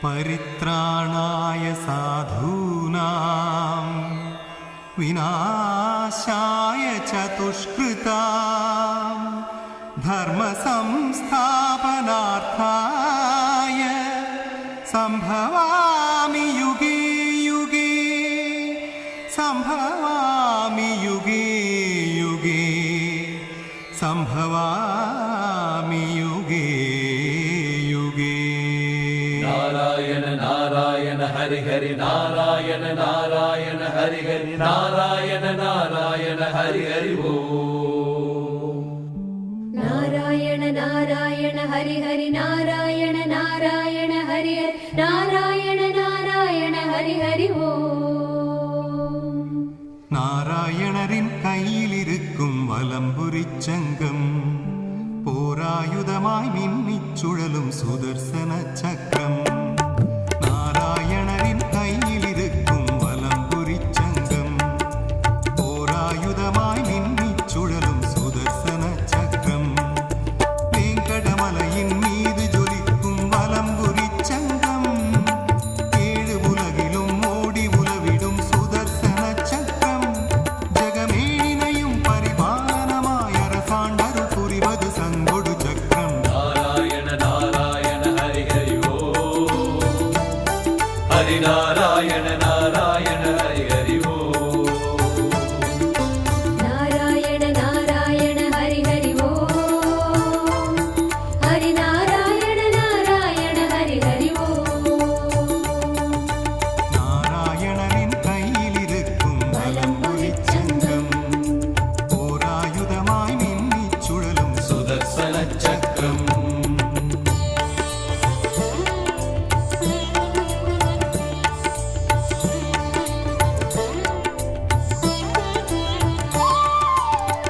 परित्राणाय साधूनां विनाशाय च दुष्कृतां धर्मसंस्थापनार्थाय सम्भवामि युगे युगे सम्भवामि युगे युगे सम्भवामि युगे युगे। नारायण नारायण हरि हरि नारायण नारायण हरि हरि नारायण नारायण हरि हरि ओ नारायण नारायण हरि हरि नारायण नारायण हरि हरि नारायण नारायण हरि हरि ओ നാരായണരിൻ കയ്യിലിരിക്കും വലംപുരിച്ചങ്കം പോരായുധമായി മിന്നിച്ചുഴലും സുദർശന ചക്രം. നാരായണരിൻ കയ്യിലിരിക്കും വലംപുരിച്ചങ്കം പോരായുധമായി മിന്നിച്ചുഴലും സുദർശന ചക്രം. വെങ്കടമലയിൻ മീത് ജ്വലിക്കും വലംപുരിച്ചങ്കം ഏഴ് ഉലകിലും ഓടി ഉലവിടും സുദർശന ചക്രം. ജഗമേഴിനെയും പരിപാലനമായ രസാണ്ടരു പുരിവത് സങ്കൊടു ചക്രം. नारायण नारायण हरि हरि ओ हरि नारायण नारायण हरि हरि ओ नारायण नारायण हरि हरि ओ हरि नारायण नारायण हरि हरि ओ നാരായണനിൻ കയ്യിലിരിക്കും വലംപുരിച്ചങ്കം പോരായുധമായി മിന്നിച്ചുഴലും सुदर्शन चक्रम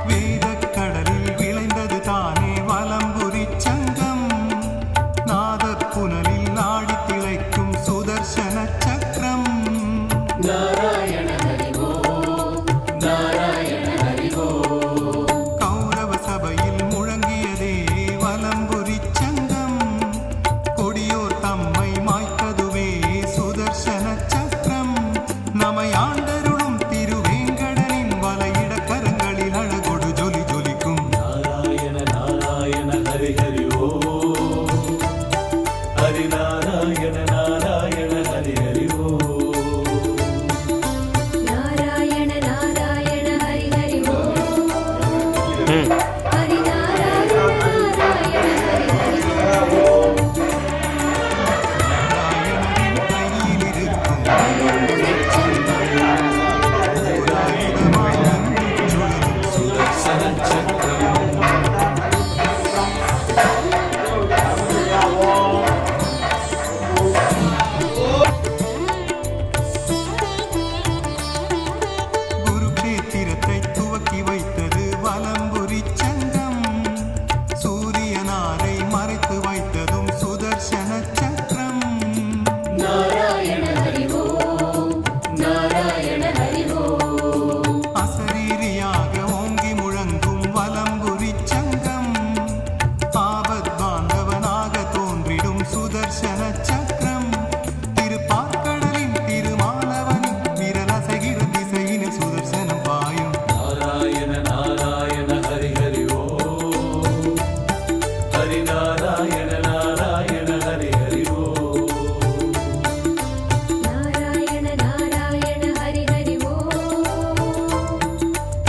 வேதக்கடலில் விளைந்தது தானே வலம்புரிச்சங்கம். நாதப்புனலில் நாடி திளைக்கும் சுதர்சன சக்கரம். नारायण हरि ओ नारायण हरि ओ கௌரவ சபையில் முழங்கியதே வலம்புரிச்சங்கம். கொடியோர் தம்மை மாய்த்ததுவே சுதர்சன சக்கரம். நமையாண்டருளும் திருவேங்கடனின் வலையிட கரங்களில் அழகொடு ஜொலி ஜொலிக்கும். नारायण नारायण हरि हरि ओ हरि नारायण नारायण हरि हरि ओ नारायण नारायण हरि हरि ओ हरि नारायण नारायण हरि हरि ओ நாராயணனின் கையிலிருக்கும் போராயுதமாய் மின்னிச்சுழலும் सुदर्शन चक्रम குருக்ஷேத்திரத்தை துவக்கி வைத்தது வலம்புரிச்சங்கம். சூரியனாரை மறைத்து வைத்ததும் சுதர்சன சக்கரம். नारायण हरि ओ नारायण हरि ओ அசரீரியாக ஓங்கி முழங்கும் வலம்புரிச்சங்கம். ஆபத் பாந்தவனாக தோன்றிடும் சுதர்சன சக்கரம். திருப்பார்க்கடலின் திருமாலவனின் விரலசைகிற திசையினில் சுதர்சனம் பாயும். नारायण नारायण हरि हरि ओ हरि नारायण नारायण हरि हरि ओ नारायण नारायण हरि हरि ओ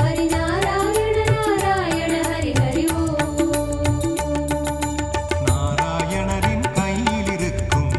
हरि नारायण नारायण हरि हरि ओ நாராயணரின் கையிலிருக்கும்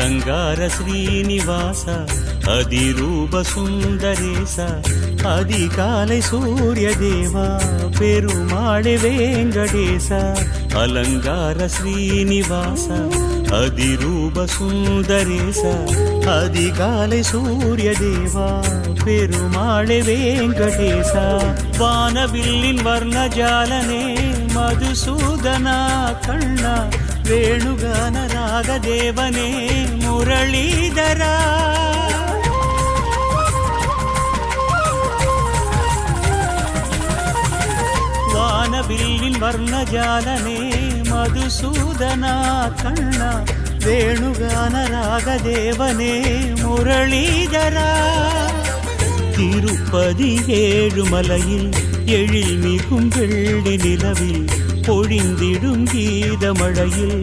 அலங்கார ஸ்ரீனிவாச அதிரூப சுந்தரேச அதிகாலை சூரிய தேவா பெருமாளே வெங்கடேச அலங்கார ஸ்ரீனிவாச அதிரூப சுந்தரேச அதிகாலை சூரிய தேவா பெருமாளே வெங்கடேச வானவில்லின் வர்ணஜாலனே மதுசூதனா கண்ணா வேணுகான ராகதேவனே முரளீதரா வானவில்லின் வர்ணஜாலனே மதுசூதனா கண்ணா வேணுகான ராகதேவனே முரளீதரா திருப்பதி ஏழுமலையில் எழில் மிகும் வெள்ளி நிலவில் பொழிந்திடும் கீதமழையில்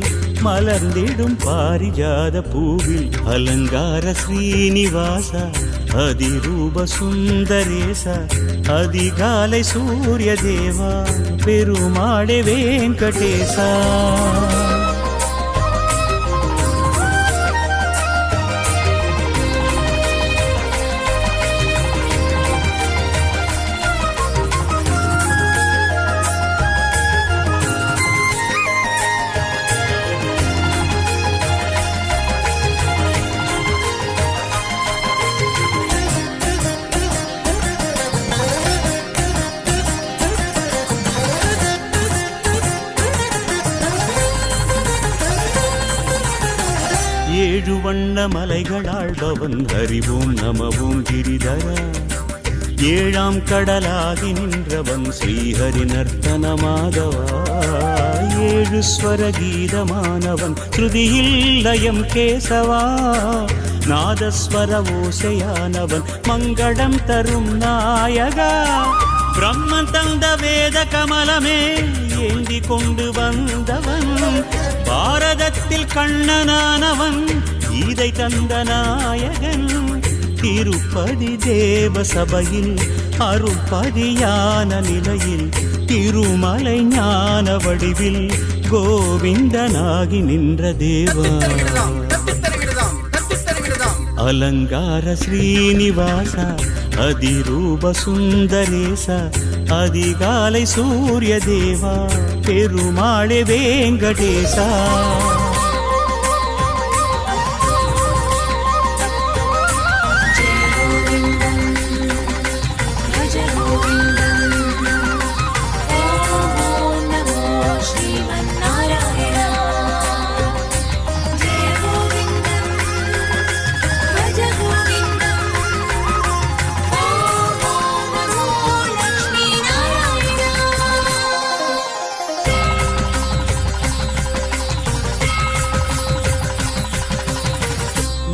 மலர்ந்திடும் பாரிஜாத பூவில் அலங்கார ஸ்ரீனிவாச அதிரூப சுந்தரேச அதிகாலை சூரிய தேவா பெருமாளே வெங்கடேசா ஏழு வண்ண மலைகளாழ்பவன் அறிவோம் நமவோம் கிரிதரா ஏழாம் கடலாகி நின்றவன் ஸ்ரீஹரி நர்த்தன மாதவா ஏழு ஸ்வர கீதமானவன் ஸ்ருதியில் லயம் கேசவா நாதஸ்வர ஓசையானவன் மங்களம் தரும் நாயகா பிரம்மன் தந்த வேத கமலமே ஏந்தி கொண்டு வந்தவன் பாரதத்தில் கண்ணனானவன் இதை தந்த நாயகன் திருப்பதி தேவ சபையில் அருள்பதியான நிலையில் திருமலை ஞான வடிவில் கோவிந்தனாகி நின்ற தேவா அலங்கார ஸ்ரீனிவாச அதிரூப சுந்தரேச அதிகாலை சூரிய தேவா பெருமாளே வெங்கடேசா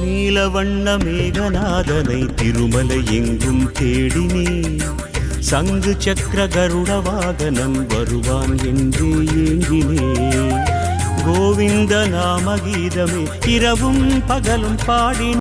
நீலவண்ண மேகநாதனை திருமலை எங்கும் தேடினே சங்கு சக்கர கருட வாகனம் வருவான் என்று ஏங்கினே கோவிந்த நாம கீதமே இரவும் பகலும் பாடினே